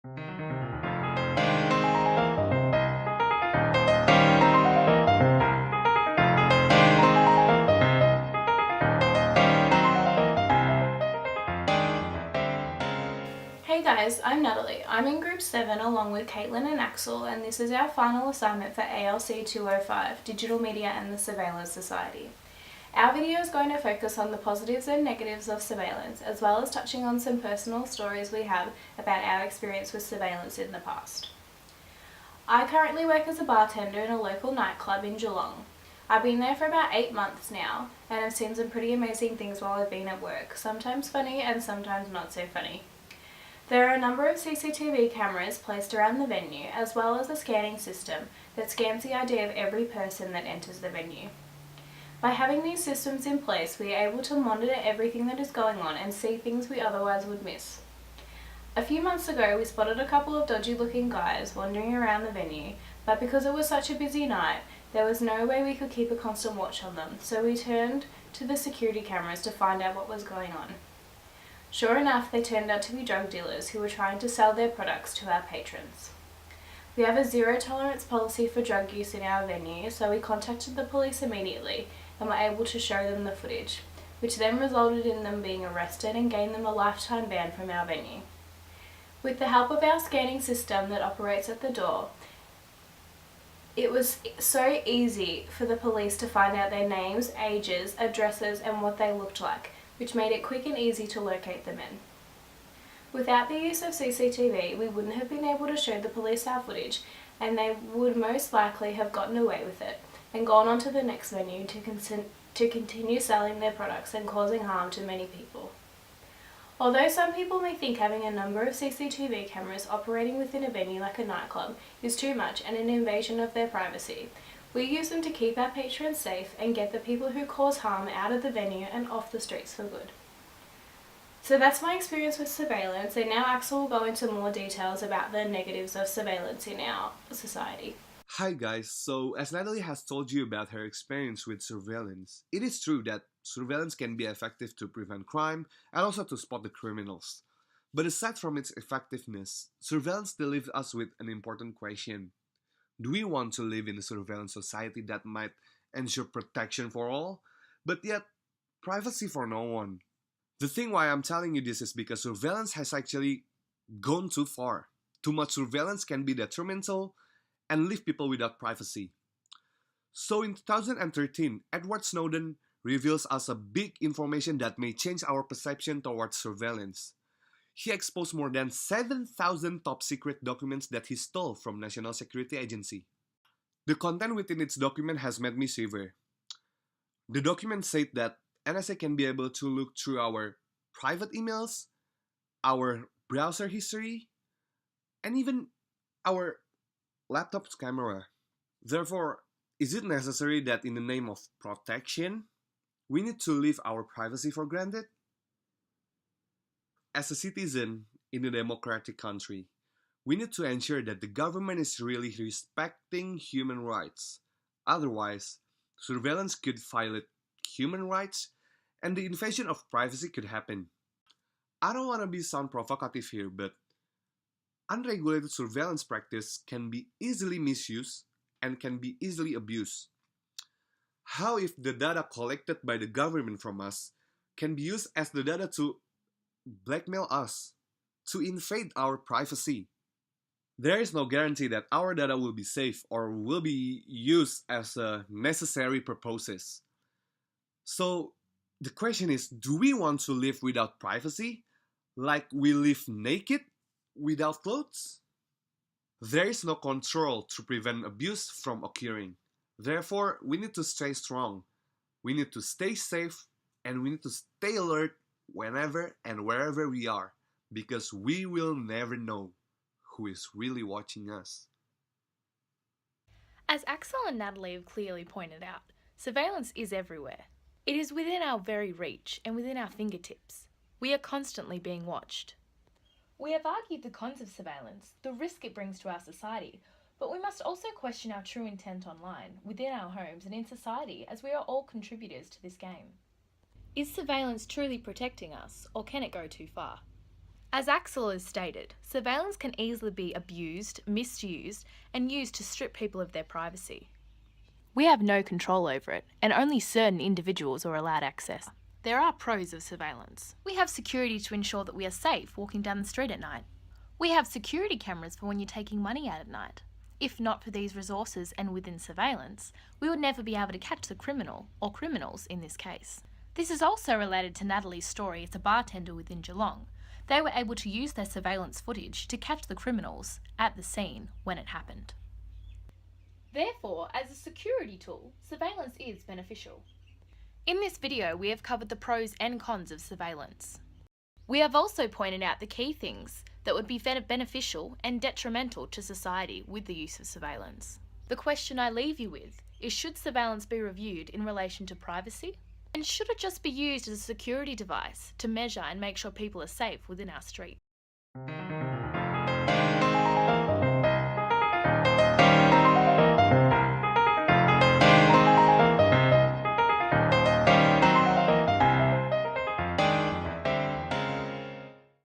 Hey guys, I'm Natalie. I'm in Group 7 along with Caitlin and Axel, and this is our final assignment for ALC205, Digital Media and the Surveillance Society. Our video is going to focus on the positives and negatives of surveillance, as well as touching on some personal stories we have about our experience with surveillance in the past. I currently work as a bartender in a local nightclub in Geelong. I've been there for about 8 months now, and I've seen some pretty amazing things while I've been at work, sometimes funny and sometimes not so funny. There are a number of CCTV cameras placed around the venue, as well as a scanning system that scans the ID of every person that enters the venue. By having these systems in place, we are able to monitor everything that is going on and see things we otherwise would miss. A few months ago, we spotted a couple of dodgy-looking guys wandering around the venue, but because it was such a busy night, there was no way we could keep a constant watch on them, so we turned to the security cameras to find out what was going on. Sure enough, they turned out to be drug dealers who were trying to sell their products to our patrons. We have a zero-tolerance policy for drug use in our venue, so we contacted the police immediately and were able to show them the footage, which then resulted in them being arrested and gained them a lifetime ban from our venue. With the help of our scanning system that operates at the door, it was so easy for the police to find out their names, ages, addresses, and what they looked like, which made it quick and easy to locate them in. Without the use of CCTV, we wouldn't have been able to show the police our footage, and they would most likely have gotten away with it and gone on to the next venue to continue selling their products and causing harm to many people. Although some people may think having a number of CCTV cameras operating within a venue like a nightclub is too much and an invasion of their privacy, we use them to keep our patrons safe and get the people who cause harm out of the venue and off the streets for good. So that's my experience with surveillance, and now Axel will go into more details about the negatives of surveillance in our society. Hi guys, so as Natalie has told you about her experience with surveillance, it is true that surveillance can be effective to prevent crime and also to spot the criminals. But aside from its effectiveness, surveillance still leaves us with an important question. Do we want to live in a surveillance society that might ensure protection for all, but yet privacy for no one? The thing why I'm telling you this is because surveillance has actually gone too far. Too much surveillance can be detrimental and leave people without privacy. So in 2013, Edward Snowden reveals us a big information that may change our perception towards surveillance. He exposed more than 7,000 top-secret documents that he stole from National Security Agency. The content within its document has made me shiver. The document said that NSA can be able to look through our private emails, our browser history, and even our laptop's camera. Therefore, is it necessary that in the name of protection, we need to leave our privacy for granted? As a citizen in a democratic country, we need to ensure that the government is really respecting human rights. Otherwise, surveillance could violate human rights and the invasion of privacy could happen. I don't want to sound provocative here, but unregulated surveillance practice can be easily misused and can be easily abused. How if the data collected by the government from us can be used as the data to blackmail us, to invade our privacy? There is no guarantee that our data will be safe or will be used as necessary purposes. So the question is, do we want to live without privacy? Like we live naked without clothes? There is no control to prevent abuse from occurring. Therefore, we need to stay strong. We need to stay safe and we need to stay alert whenever and wherever we are, because we will never know who is really watching us. As Axel and Natalie have clearly pointed out, surveillance is everywhere. It is within our very reach and within our fingertips. We are constantly being watched. We have argued the cons of surveillance, the risk it brings to our society, but we must also question our true intent online, within our homes and in society, as we are all contributors to this game. Is surveillance truly protecting us, or can it go too far? As Axel has stated, surveillance can easily be abused, misused, and used to strip people of their privacy. We have no control over it, and only certain individuals are allowed access. There are pros of surveillance. We have security to ensure that we are safe walking down the street at night. We have security cameras for when you're taking money out at night. If not for these resources and within surveillance, we would never be able to catch the criminal, or criminals in this case. This is also related to Natalie's story as a bartender within Geelong. They were able to use their surveillance footage to catch the criminals at the scene when it happened. Therefore, as a security tool, surveillance is beneficial. In this video, we have covered the pros and cons of surveillance. We have also pointed out the key things that would be beneficial and detrimental to society with the use of surveillance. The question I leave you with is, should surveillance be reviewed in relation to privacy? And should it just be used as a security device to measure and make sure people are safe within our street?